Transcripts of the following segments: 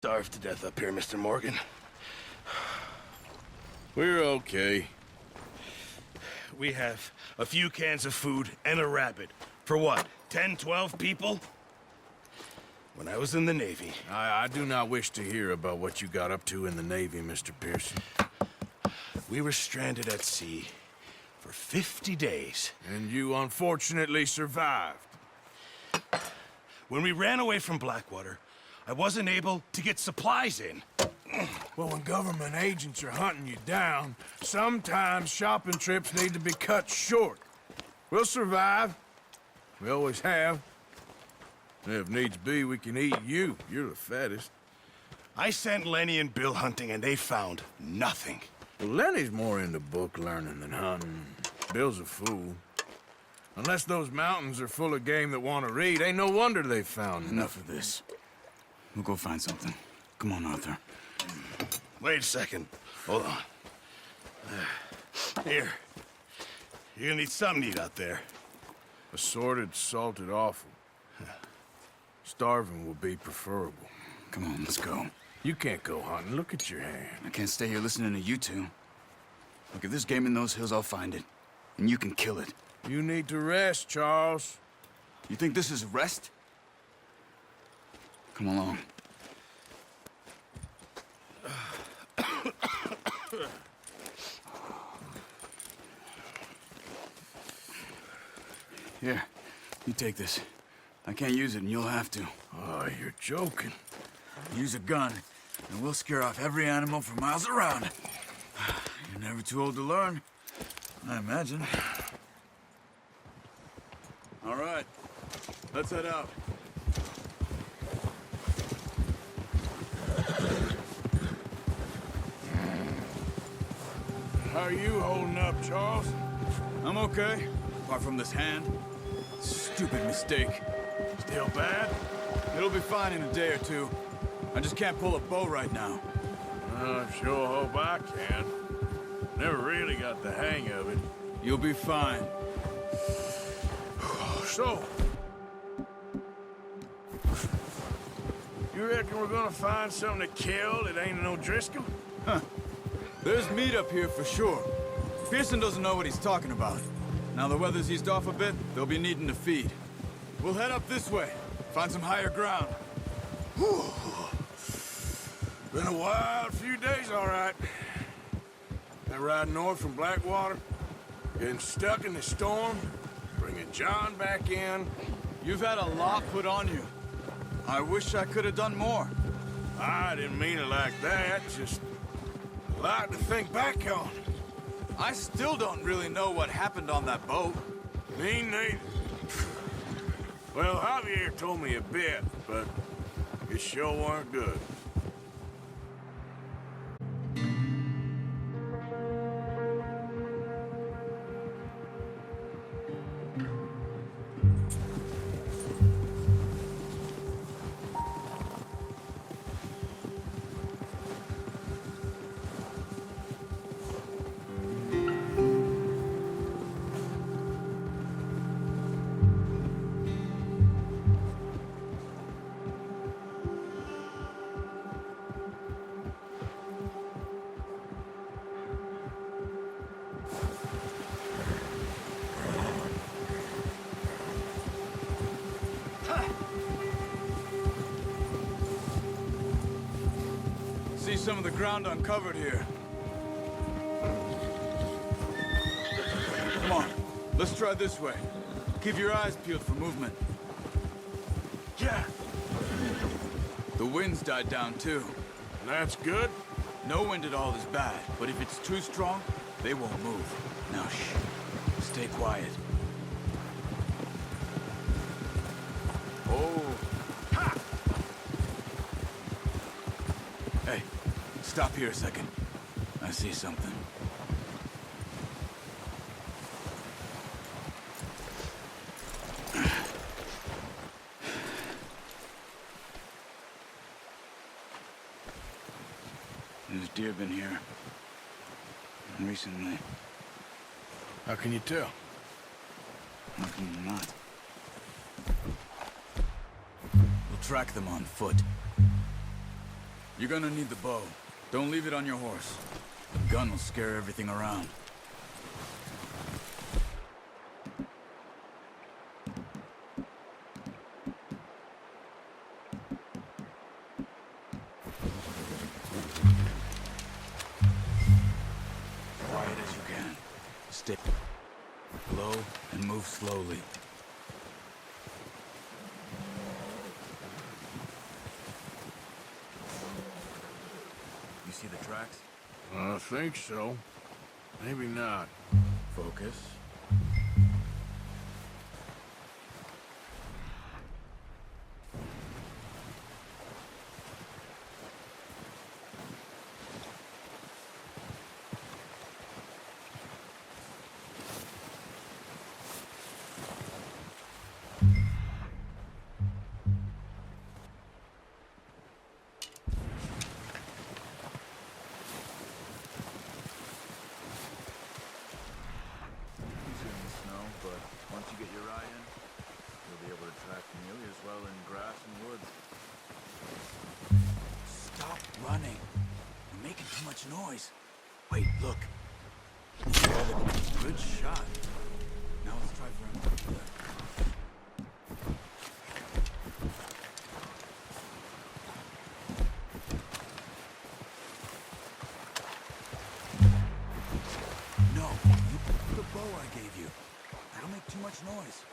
Starved to death up here, Mr. Morgan. We're okay. We have a few cans of food and a rabbit. For what, 10, 12 people? When I was in the Navy... I do not wish to hear about what you got up to in the Navy, Mr. Pearson. We were stranded at sea for 50 days. And you unfortunately survived. When we ran away from Blackwater, I wasn't able to get supplies in. Well, when government agents are hunting you down, sometimes shopping trips need to be cut short. We'll survive. We always have. If needs be, we can eat you. You're the fattest. I sent Lenny and Bill hunting, and they found nothing. Well, Lenny's more into book learning than hunting. Bill's a fool. Unless those mountains are full of game that want to read, ain't no wonder they found Enough of this. We'll go find something. Come on, Arthur. Wait a second. Hold on. Here. You're gonna need something to eat out there. Assorted, salted offal. Starving will be preferable. Come on, let's go. You can't go hunting. Look at your hand. I can't stay here listening to you two. Look, if there's game in those hills, I'll find it. And you can kill it. You need to rest, Charles. You think this is rest? Come along. Here, you take this. I can't use it, and you'll have to. Oh, you're joking. Use a gun, and we'll scare off every animal for miles around. You're never too old to learn, I imagine. All right, let's head out. How are you holding up, Charles? I'm okay, apart from this hand. Stupid mistake. Still bad? It'll be fine in a day or two. I just can't pull a bow right now. I sure hope I can. Never really got the hang of it. You'll be fine. So, you reckon we're gonna find something to kill that ain't no Driscoll? There's meat up here for sure. Pearson doesn't know what he's talking about. Now the weather's eased off a bit, they'll be needing to feed. We'll head up this way, find some higher ground. Whew. Been a wild few days, all right. That ride north from Blackwater, getting stuck in the storm, bringing John back in. You've had a lot put on you. I wish I could have done more. I didn't mean it like that, just a lot to think back on. I still don't really know what happened on that boat. Me neither. Well, Javier told me a bit, but it sure weren't good. See some of the ground uncovered here. Come on, let's try this way. Keep your eyes peeled for movement. Yeah, The wind's died down too. that's good. No wind at all is bad, but if it's too strong, they won't move. Now shh, stay quiet. Oh. Ha! Hey, stop here a second. I see something. There's deer been here. Recently. How can you tell? How can you not? We'll track them on foot. You're gonna need the bow. Don't leave it on your horse. The gun will scare everything around. Quiet as you can. Stay low and move slowly. You see the tracks? I think so. Maybe not. Focus. Once you get your eye in, you'll be able to track nearly as well in grass and woods. Stop running. You're making too much noise. Wait, look. Good shot. Now let's try for him. No, you put the bow I gave you. That'll make too much noise.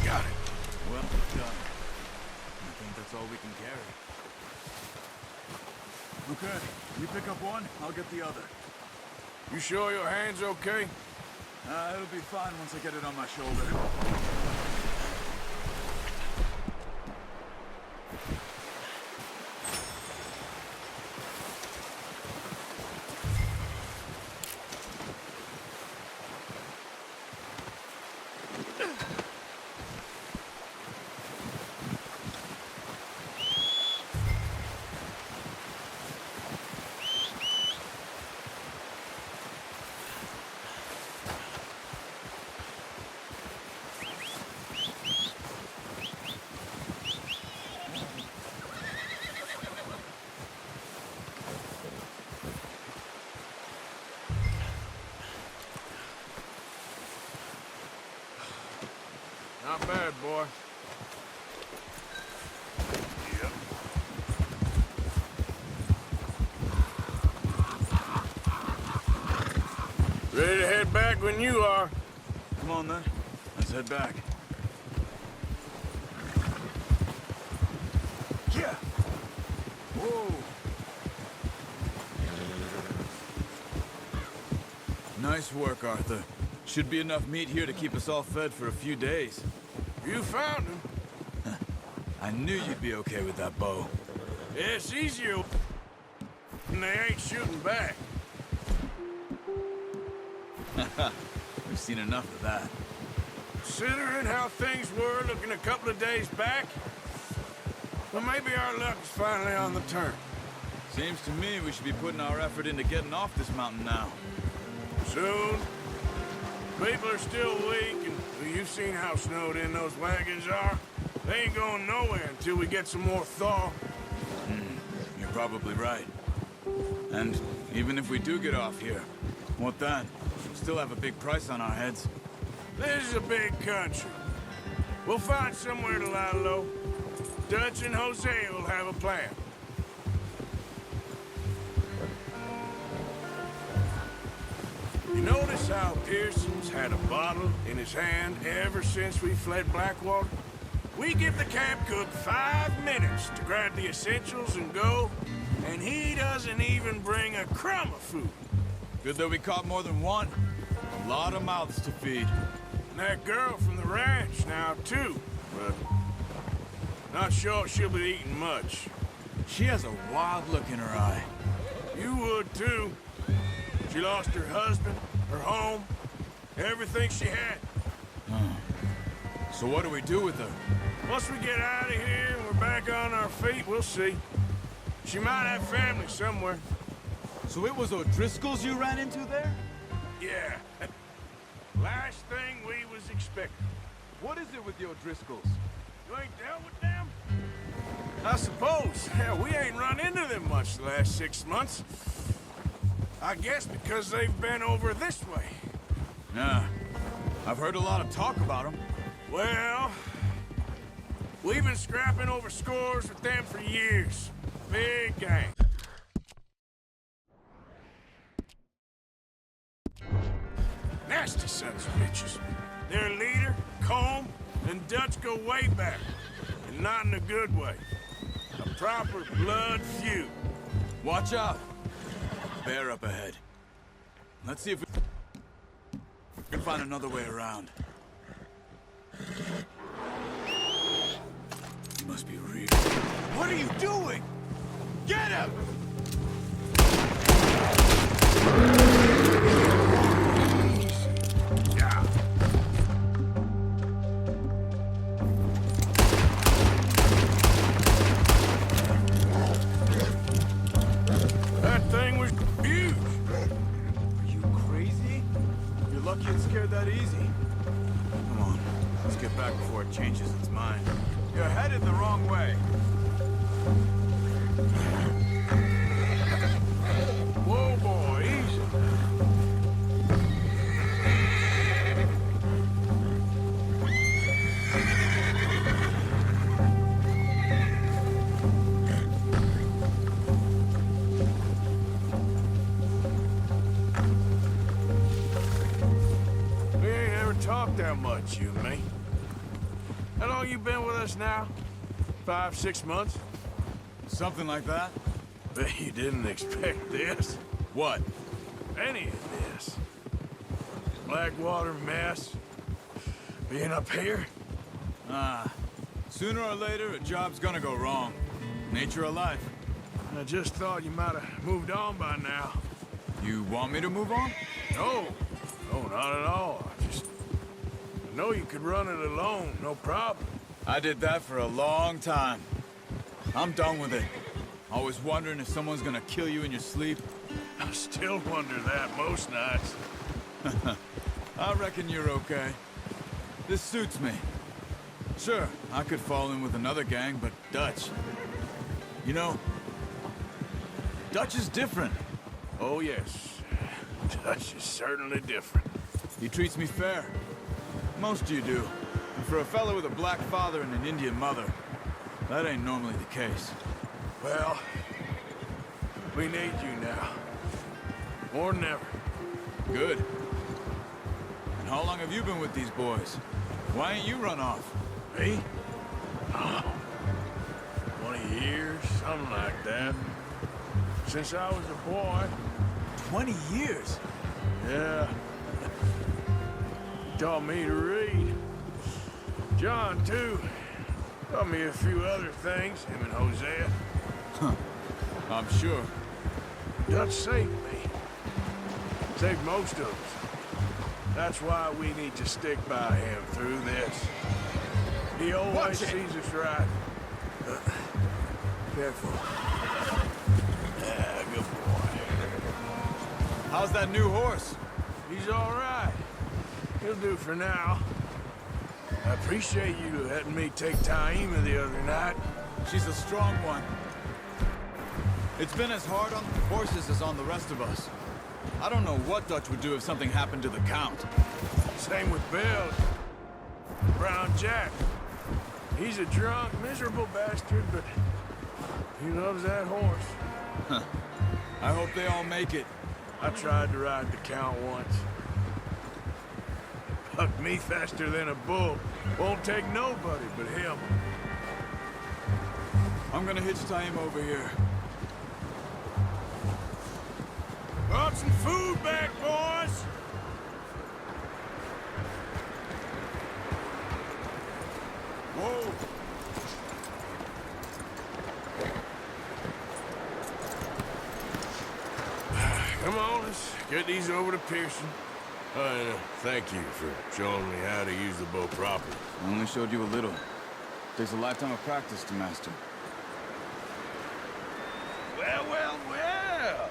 Got it. Well done. I think that's all we can carry. Okay, you pick up one, I'll get the other. You sure your hand's okay? It'll be fine once I get it on my shoulder. Not bad, boy. Yep. Ready to head back when you are. Come on then, let's head back. Yeah. Whoa. Nice work, Arthur. Should be enough meat here to keep us all fed for a few days. You found him. I knew you'd be okay with that bow. Yeah, it's easier when they ain't shooting back. We've seen enough of that. Considering how things were looking a couple of days back, well, maybe our luck is finally on the turn. Seems to me we should be putting our effort into getting off this mountain now. Soon. People are still weak, and well, you've seen how snowed in those wagons are. They ain't going nowhere until we get some more thaw. You're probably right. And even if we do get off here, what then? We'll still have a big price on our heads. This is a big country. We'll find somewhere to lie low. Dutch and Hosea will have a plan. You notice how Pearson's had a bottle in his hand ever since we fled Blackwater? We give the camp cook 5 minutes to grab the essentials and go, and he doesn't even bring a crumb of food. Good that we caught more than one. A lot of mouths to feed. And that girl from the ranch now, too. But not sure she'll be eating much. She has a wild look in her eye. You would, too. She lost her husband, her home, everything she had. So what do we do with her? Once we get out of here and we're back on our feet, we'll see. She might have family somewhere. So it was O'Driscoll's you ran into there? Yeah. Last thing we was expecting. What is it with the O'Driscolls? You ain't dealt with them? I suppose. Hell, we ain't run into them much the last 6 months. I guess because they've been over this way. Nah. I've heard a lot of talk about them. Well, we've been scrapping over scores with them for years. Big gang. Nasty sons of bitches. Their leader, Colm, and Dutch go way back. And not in a good way. A proper blood feud. Watch out. Bear up ahead. Let's see if we can find another way around. He must be real. What are you doing? Get him! Yeah. That thing was huge. Are you crazy? You're lucky it scared that easy. Come on, let's get back before it changes its mind. You're headed the wrong way. Whoa, boy, easy. We ain't ever talked that much, you and me. How long you been with us now? 5, 6 months? Something like that? Bet you didn't expect this. What? Any of this. Blackwater mess. Being up here? Sooner or later, a job's gonna go wrong. Nature of life. I just thought you might have moved on by now. You want me to move on? No. No, not at all. I know you could run it alone, no problem. I did that for a long time. I'm done with it. Always wondering if someone's gonna kill you in your sleep. I still wonder that most nights. I reckon you're okay. This suits me. Sure, I could fall in with another gang, but Dutch... You know, Dutch is different. Oh, yes. Dutch is certainly different. He treats me fair. Most of you do. And for a fellow with a black father and an Indian mother, that ain't normally the case. Well, we need you now. More than ever. Good. And how long have you been with these boys? Why ain't you run off? Me? Oh, 20 years, something like that. Since I was a boy. 20 years? Yeah. He taught me to read. John, too. Taught me a few other things, him and Hosea. I'm sure. Dutch saved me. Saved most of us. That's why we need to stick by him through this. He always sees us right. Careful. Yeah, good boy. How's that new horse? He's all right. He'll do for now. I appreciate you letting me take Taima the other night. She's a strong one. It's been as hard on the horses as on the rest of us. I don't know what Dutch would do if something happened to the Count. Same with Bill. Brown Jack. He's a drunk, miserable bastard, but he loves that horse. I hope they all make it. I tried to ride the Count once. Bucked me faster than a bull. Won't take nobody but him. I'm gonna hitch Taima over here. Brought some food back, boys. Whoa! Come on, let's get these over to Pearson. And thank you for showing me how to use the bow properly. I only showed you a little. Takes a lifetime of practice to master. Well, well, well.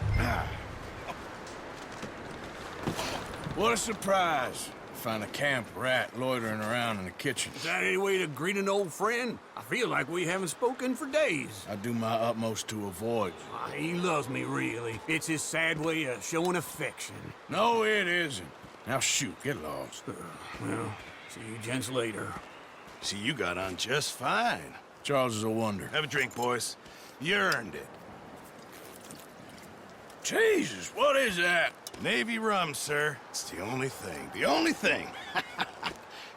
What a surprise. Find a camp rat loitering around in the kitchen. Is that any way to greet an old friend? I feel like we haven't spoken for days. I do my utmost to avoid you. He loves me, really. It's his sad way of showing affection. No, it isn't. Now shoot, get lost. Well, see you gents later. See, you got on just fine. Charles is a wonder. Have a drink, boys. You earned it. Jesus, what is that? Navy rum, sir. It's the only thing. The only thing.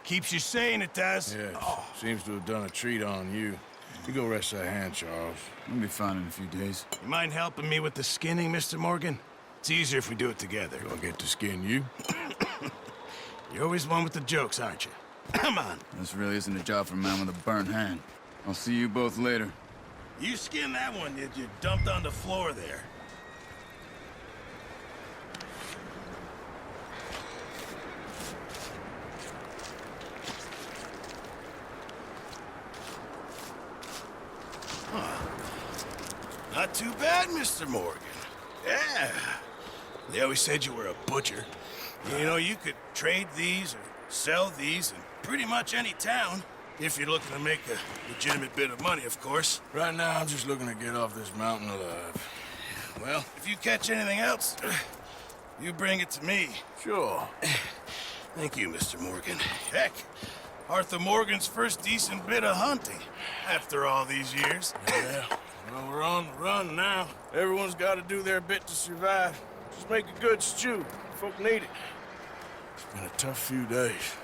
Keeps you sane, it does. Yeah, seems to have done a treat on you. You go rest that hand, Charles. I'll be fine in a few days. You mind helping me with the skinning, Mr. Morgan? It's easier if we do it together. Do I get to skin you? You're always one with the jokes, aren't you? Come on. This really isn't a job for a man with a burnt hand. I'll see you both later. You skinned that one that you dumped on the floor there. Not too bad, Mr. Morgan. Yeah. They always said you were a butcher. You know, you could trade these or sell these in pretty much any town. If you're looking to make a legitimate bit of money, of course. Right now, I'm just looking to get off this mountain alive. Well, if you catch anything else, you bring it to me. Sure. Thank you, Mr. Morgan. Heck, Arthur Morgan's first decent bit of hunting after all these years. Yeah. Well, we're on the run now. Everyone's got to do their bit to survive. Just make a good stew. Folk need it. It's been a tough few days.